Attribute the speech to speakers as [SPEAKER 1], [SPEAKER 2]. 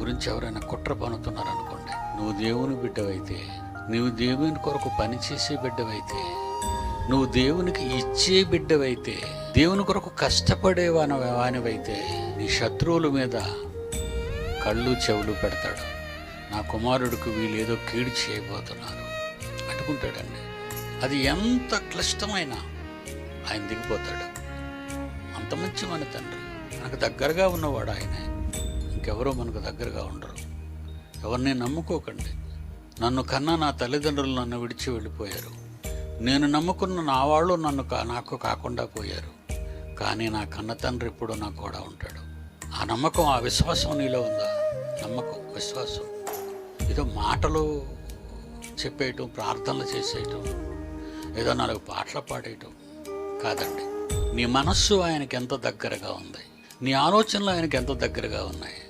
[SPEAKER 1] గురించి ఎవరైనా కుట్ర పనుతున్నారనుకోండి, నువ్వు దేవుని బిడ్డవైతే, నువ్వు దేవుని కొరకు పనిచేసే బిడ్డవైతే, నువ్వు దేవునికి ఇచ్చే బిడ్డవైతే, దేవుని కొరకు కష్టపడే వానివైతే, నీ శత్రువుల మీద కళ్ళు చెవులు పెడతాడు. నా కుమారుడికి వీళ్ళేదో కీడు చేయబోతున్నారు అట్టుకుంటాడండి. అది ఎంత క్లిష్టమైనా ఆయన దిగిపోతాడు. అంత మంచి మన తండ్రి, మనకు దగ్గరగా ఉన్నవాడు ఆయనే. ఇంకెవరో మనకు దగ్గరగా ఉండరు. ఎవరిని నమ్ముకోకండి. నన్ను కన్నా నా తల్లిదండ్రులు నన్ను విడిచి వెళ్ళిపోయారు. నేను నమ్ముకున్న నా వాళ్ళు నాకు కాకుండా పోయారు. కానీ నా కన్న తండ్రి ఇప్పుడు నాకు కూడా ఉంటాడు. ఆ నమ్మకం, ఆ విశ్వాసం నీలో ఉందా? నమ్మకం, విశ్వాసం. ఏదో మాటలు చెప్పేయటం, ప్రార్థనలు చేసేయటం, ఏదో 4 పాటలు పాడేయటం కాదండి. నీ మనస్సు ఆయనకి ఎంత దగ్గరగా ఉంది, నీ ఆలోచనలు ఆయనకి ఎంత దగ్గరగా ఉన్నాయి.